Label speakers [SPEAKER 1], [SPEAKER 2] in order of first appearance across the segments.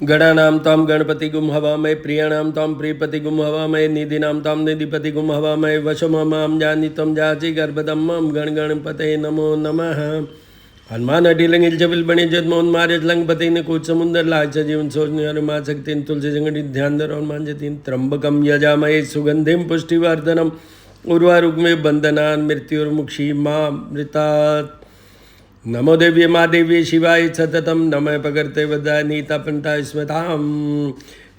[SPEAKER 1] गणानां तां गणपतिगुं हवामहे प्रियाणां तां प्रियपतिगुं हवामहे निधिनां तां निधिपतिगुं हवामहे वशममां जानितं जाचि गर्भदं मम गणगणपते नमो नमः। हनुमान अडिलंगिल जबिल बने जदमोहन मारे लंगपति ने कूच समुंदर लाच जीवन सोचने माँ शक्ति तुलसी जंगड़ी ध्यान धर और मान जतीन त्र्यंबकम यजामहे सुगंधिम पुष्टिवर्धनम उर्वारुग्मे बंदनान मृत्युर्मुक्षी माँ मृतात्। नमो देव्य माँ देव्य शिवाय सततम नमः पकड़ते वदा नीता पंता स्मताम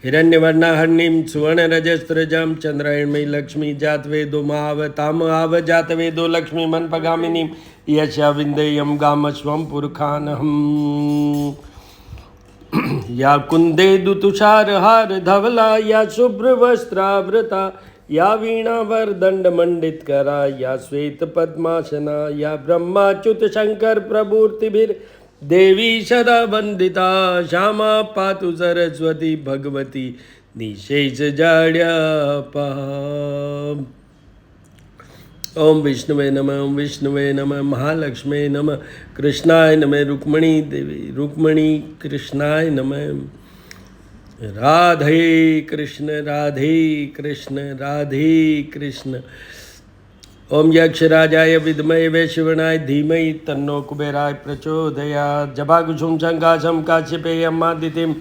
[SPEAKER 1] हिरण्यवर्णा हरणिम सुवर्ण रजस्त्रजाम चंद्रायणमयी लक्ष्मी जात वेदो महावताम आव जात वेदो लक्ष्मी मन पगामिनी यशा विंदेयम गाम स्वम पुरखानहम या कुंदे दुतुषार हार धवला या शुभ्र वस्त्रावृता या वीणावर दंड मंडित करा या श्वेत पद्मासना या ब्रह्माच्युत शंकर प्रभूर्तिभिर देवी सदा वंदिता श्यामा पातु सरस्वती भगवती निशेष जाड्यापा। ओम विष्णुवे नमः ओम विष्णुवे नमः महालक्ष्मी नमः कृष्णाय नमः रुक्मणी देवी रुक्मणी कृष्णाय नमः राधे कृष्ण राधे कृष्ण। ओम यक्षराजाय विद्महे वैश्रवणाय धीमहि तन्नो कुबेराय प्रचोदयात्। जपाकुसुम शंकाशं काश्यपेयमादितिं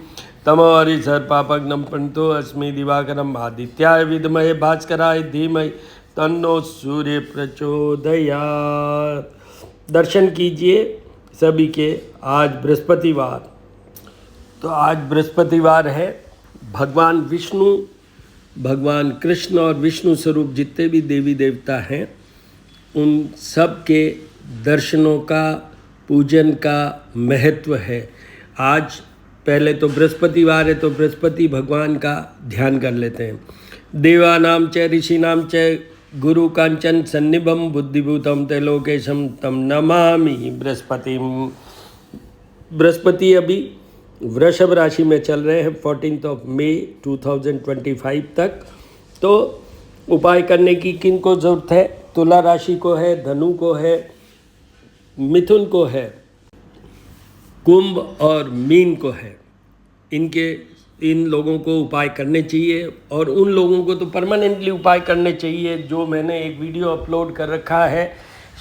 [SPEAKER 1] तमो हरिसर्पापग्नं प्रणतो अस्मि दिवाकरम् आदित्याय विद्महे भास्कराय धीमहि तन्नो सूर्य प्रचोदयात्। दर्शन कीजिए सभी के। आज बृहस्पतिवार, तो आज बृहस्पतिवार है। भगवान विष्णु, भगवान कृष्ण और विष्णु स्वरूप जितने भी देवी देवता हैं उन सब के दर्शनों का, पूजन का महत्व है। आज पहले तो बृहस्पतिवार है तो बृहस्पति भगवान का ध्यान कर लेते हैं। देवानां च ऋषीणां च गुरु कांचन सन्निभम बुद्धिभूतम त्रैलोकेशम तम नमामि बृहस्पतिम। बृहस्पति अभी वृषभ राशि में चल रहे हैं 14 मई 2025 तक। तो उपाय करने की किन को ज़रूरत है? तुला राशि को है, धनु को है, मिथुन को है, कुंभ और मीन को है। इन लोगों को उपाय करने चाहिए और उन लोगों को तो परमानेंटली उपाय करने चाहिए जो मैंने एक वीडियो अपलोड कर रखा है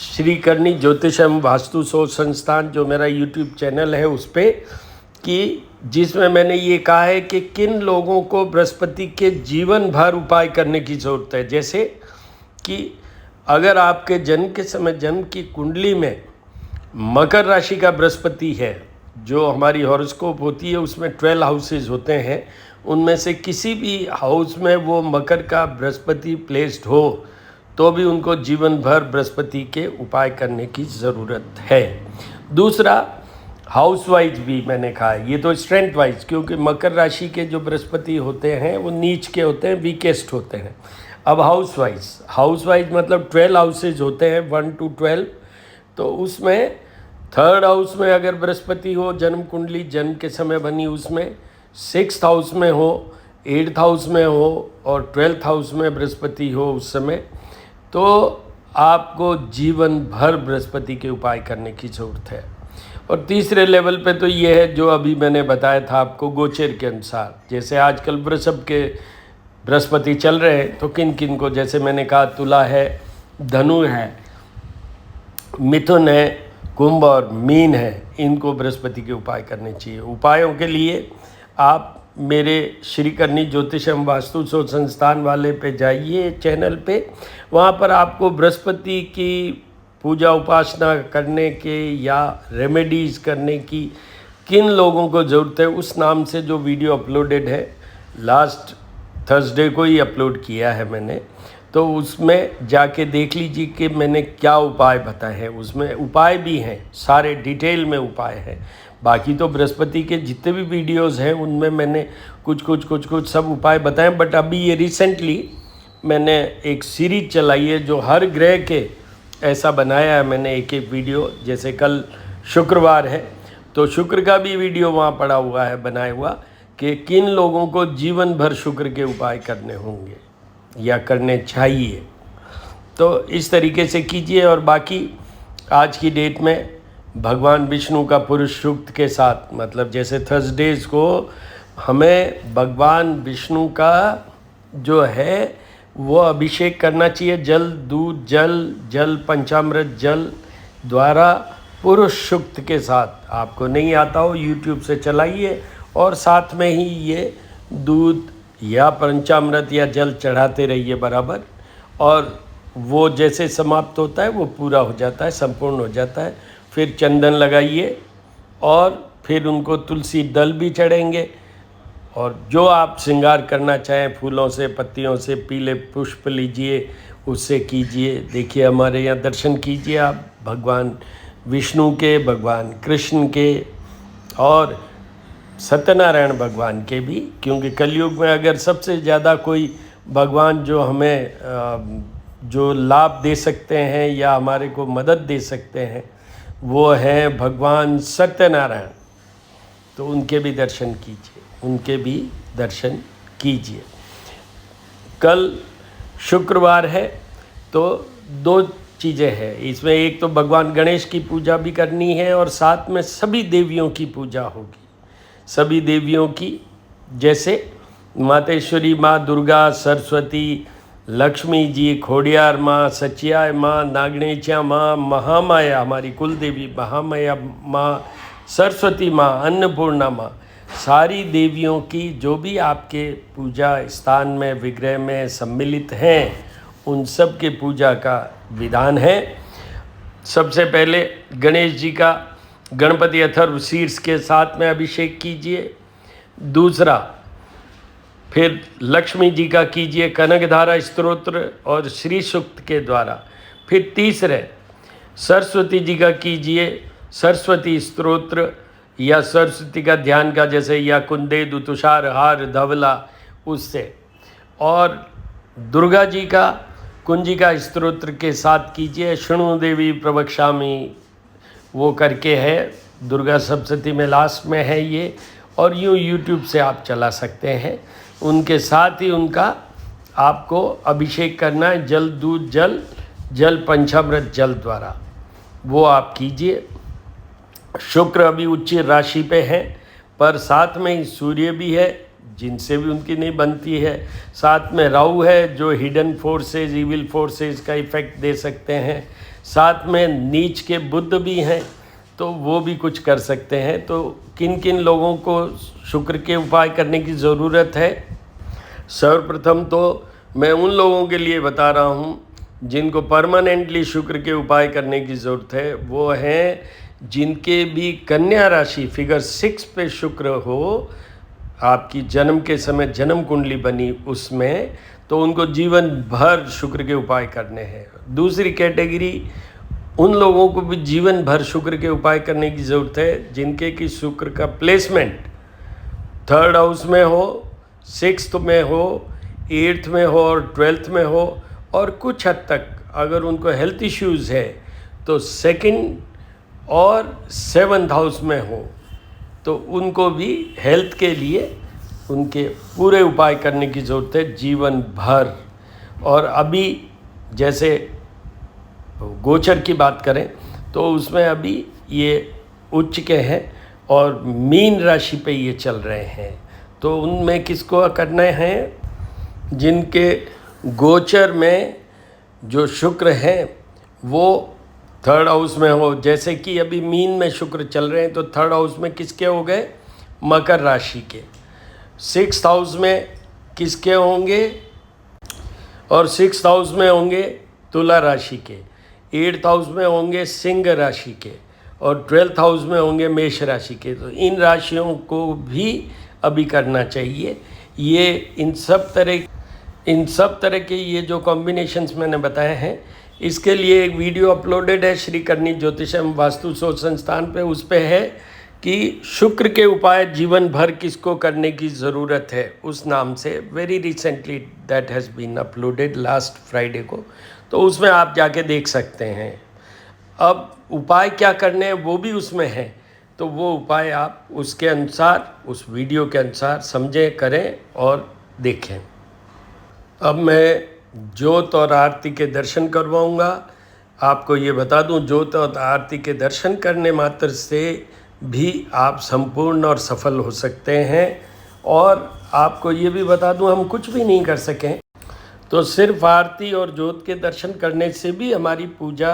[SPEAKER 1] श्रीकरणी ज्योतिष एवं वास्तु शोध संस्थान, जो मेरा यूट्यूब चैनल है उस पर, कि जिसमें मैंने ये कहा है कि किन लोगों को बृहस्पति के जीवन भर उपाय करने की ज़रूरत है। जैसे कि अगर आपके जन्म के समय जन्म की कुंडली में मकर राशि का बृहस्पति है, जो हमारी हॉरोस्कोप होती है उसमें 12 हाउसेज होते हैं, उनमें से किसी भी हाउस में वो मकर का बृहस्पति प्लेस्ड हो तो भी उनको जीवन भर बृहस्पति के उपाय करने की ज़रूरत है। दूसरा, हाउस वाइज भी मैंने कहा है, ये तो स्ट्रेंथ वाइज, क्योंकि मकर राशि के जो बृहस्पति होते हैं वो नीच के होते हैं, वीकेस्ट होते हैं। अब हाउस वाइज मतलब 12 हाउसेज होते हैं 1 to 12। तो उसमें 3rd हाउस में अगर बृहस्पति हो, जन्म कुंडली जन्म के समय बनी, उसमें 6th हाउस में हो, 8th हाउस में हो और 12th हाउस में बृहस्पति हो उस समय, तो आपको जीवन भर बृहस्पति के उपाय करने की ज़रूरत है। और तीसरे लेवल पे तो ये है जो अभी मैंने बताया था आपको गोचर के अनुसार। जैसे आजकल वृषभ के बृहस्पति चल रहे हैं तो किन किन को, जैसे मैंने कहा तुला है, धनु है, मिथुन है, कुंभ और मीन है, इनको बृहस्पति के उपाय करने चाहिए। उपायों के लिए आप मेरे श्रीकरणी ज्योतिष एवं वास्तु शोध संस्थान वाले पे जाइए चैनल पे, वहाँ पर आपको बृहस्पति की पूजा उपासना करने के या रेमेडीज़ करने की किन लोगों को ज़रूरत है उस नाम से जो वीडियो अपलोडेड है, लास्ट थर्सडे को ही अपलोड किया है मैंने, तो उसमें जाके देख लीजिए कि मैंने क्या उपाय बताए हैं। उसमें उपाय भी हैं, सारे डिटेल में उपाय हैं। बाकी तो बृहस्पति के जितने भी वीडियोज़ हैं उनमें मैंने कुछ सब उपाय बताए, बट अभी ये रिसेंटली मैंने एक सीरीज चलाई है जो हर ग्रह के ऐसा बनाया है मैंने एक वीडियो। जैसे कल शुक्रवार है तो शुक्र का भी वीडियो वहाँ पड़ा हुआ है बनाया हुआ कि किन लोगों को जीवन भर शुक्र के उपाय करने होंगे या करने चाहिए। तो इस तरीके से कीजिए। और बाकी आज की डेट में भगवान विष्णु का पुरुष सूक्त के साथ, मतलब जैसे थर्सडेज को हमें भगवान विष्णु का जो है वो अभिषेक करना चाहिए जल, दूध, जल पंचामृत जल द्वारा पुरुष सूक्त के साथ। आपको नहीं आता हो यूट्यूब से चलाइए और साथ में ही ये दूध या पंचामृत या जल चढ़ाते रहिए बराबर, और वो जैसे समाप्त होता है वो पूरा हो जाता है, संपूर्ण हो जाता है। फिर चंदन लगाइए और फिर उनको तुलसी दल भी चढ़ेंगे, और जो आप श्रृंगार करना चाहें फूलों से, पत्तियों से, पीले पुष्प लीजिए, उससे कीजिए। देखिए हमारे यहाँ दर्शन कीजिए आप भगवान विष्णु के, भगवान कृष्ण के और सत्यनारायण भगवान के भी, क्योंकि कलयुग में अगर सबसे ज़्यादा कोई भगवान जो हमें जो लाभ दे सकते हैं या हमारे को मदद दे सकते हैं वो हैं भगवान सत्यनारायण। तो उनके भी दर्शन कीजिए, उनके भी दर्शन कीजिए। कल शुक्रवार है तो दो चीज़ें हैं इसमें, एक तो भगवान गणेश की पूजा भी करनी है और साथ में सभी देवियों की पूजा होगी। सभी देवियों की, जैसे मातेश्वरी माँ दुर्गा, सरस्वती, लक्ष्मी जी, खोडियार माँ, सचिया माँ, नागणेच्या माँ, महामाया हमारी कुल देवी महामाया माँ, सरस्वती माँ, अन्नपूर्णा माँ, सारी देवियों की जो भी आपके पूजा स्थान में विग्रह में सम्मिलित हैं उन सब के पूजा का विधान है। सबसे पहले गणेश जी का गणपति अथर्व शीर्ष के साथ में अभिषेक कीजिए। दूसरा फिर लक्ष्मी जी का कीजिए कनकधारा स्तोत्र और श्री सूक्त के द्वारा। फिर तीसरे सरस्वती जी का कीजिए सरस्वती स्तोत्र या सरस्वती का ध्यान का, जैसे या कुंदेदु तुषार हार धवला उससे, और दुर्गा जी का कुंजिका स्तोत्र के साथ कीजिए शृणु देवी प्रवक्ष्यामि, वो करके है दुर्गा सप्तशती में लास्ट में है ये, और यूँ यूट्यूब से आप चला सकते हैं। उनके साथ ही उनका आपको अभिषेक करना है जल, दूध, जल पंचामृत जल द्वारा, वो आप कीजिए। शुक्र अभी उच्च राशि पे है, पर साथ में ही सूर्य भी है जिनसे भी उनकी नहीं बनती है, साथ में राहु है जो हिडन फोर्सेस, इविल फोर्सेस का इफेक्ट दे सकते हैं, साथ में नीच के बुध भी हैं तो वो भी कुछ कर सकते हैं। तो किन किन लोगों को शुक्र के उपाय करने की ज़रूरत है? सर्वप्रथम तो मैं उन लोगों के लिए बता रहा हूँ जिनको परमानेंटली शुक्र के उपाय करने की ज़रूरत है। वो हैं जिनके भी कन्या राशि फिगर 6 पे शुक्र हो, आपकी जन्म के समय जन्म कुंडली बनी उसमें, तो उनको जीवन भर शुक्र के उपाय करने हैं। दूसरी कैटेगरी उन लोगों को भी जीवन भर शुक्र के उपाय करने की ज़रूरत है जिनके कि शुक्र का प्लेसमेंट 3rd हाउस में हो, 6th में हो, 8th में हो और 12th में हो, और कुछ हद तक अगर उनको हेल्थ इश्यूज़ है तो 2nd और 7th हाउस में हो, तो उनको भी हेल्थ के लिए उनके पूरे उपाय करने की ज़रूरत है जीवन भर। और अभी जैसे गोचर की बात करें तो उसमें अभी ये उच्च के हैं और मीन राशि पे ये चल रहे हैं, तो उनमें किसको करना है? जिनके गोचर में जो शुक्र हैं वो 3rd हाउस में हो, जैसे कि अभी मीन में शुक्र चल रहे हैं तो 3rd हाउस में किसके हो गए? मकर राशि के। 6th हाउस में किसके होंगे? और 6th हाउस में होंगे तुला राशि के, 8th हाउस में होंगे सिंह राशि के, और 12th हाउस में होंगे मेष राशि के। तो इन राशियों को भी अभी करना चाहिए। ये इन सब तरह के ये जो कॉम्बिनेशंस मैंने बताए हैं, इसके लिए एक वीडियो अपलोडेड है श्री करनी ज्योतिष एवं वास्तु शोध संस्थान पे। उस पे है कि शुक्र के उपाय जीवन भर किसको करने की ज़रूरत है, उस नाम से very recently that has been uploaded last Friday को, तो उसमें आप जाके देख सकते हैं। अब उपाय क्या करने हैं वो भी उसमें है, तो वो उपाय आप उसके अनुसार, उस वीडियो के अनुसार समझें, करें और देखें। अब मैं ज्योत और आरती के दर्शन करवाऊंगा। आपको ये बता दूं, ज्योत और आरती के दर्शन करने मात्र से भी आप संपूर्ण और सफल हो सकते हैं। और आपको ये भी बता दूं, हम कुछ भी नहीं कर सकें तो सिर्फ आरती और ज्योत के दर्शन करने से भी हमारी पूजा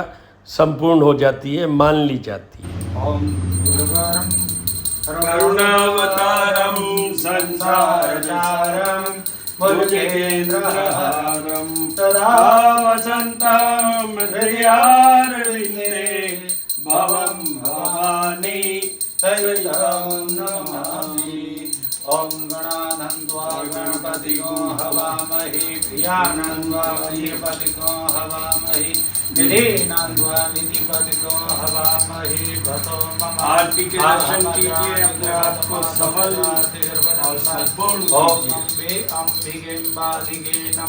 [SPEAKER 1] संपूर्ण हो जाती है, मान ली जाती है।
[SPEAKER 2] ओम गुरुवरं
[SPEAKER 1] करुणावतारं संसारसारं
[SPEAKER 2] भुजगेन्द्रहारं
[SPEAKER 1] सदा वसन्तं हृदयारविन्दे भवं भवानी
[SPEAKER 2] सहितं नमामि। ओम गणानन्द्वा गणपतिगो हवामहे प्रियानन्द्वा प्रियपतिगो हवामहे निधीनन्द्वा निधिपतिगो हवामहे भतो मम।
[SPEAKER 1] आरती के दर्शन कीजिए, अपने आप को सफल और संपूर्ण
[SPEAKER 2] ओम अम्बे अम्बिके बालिके नमः।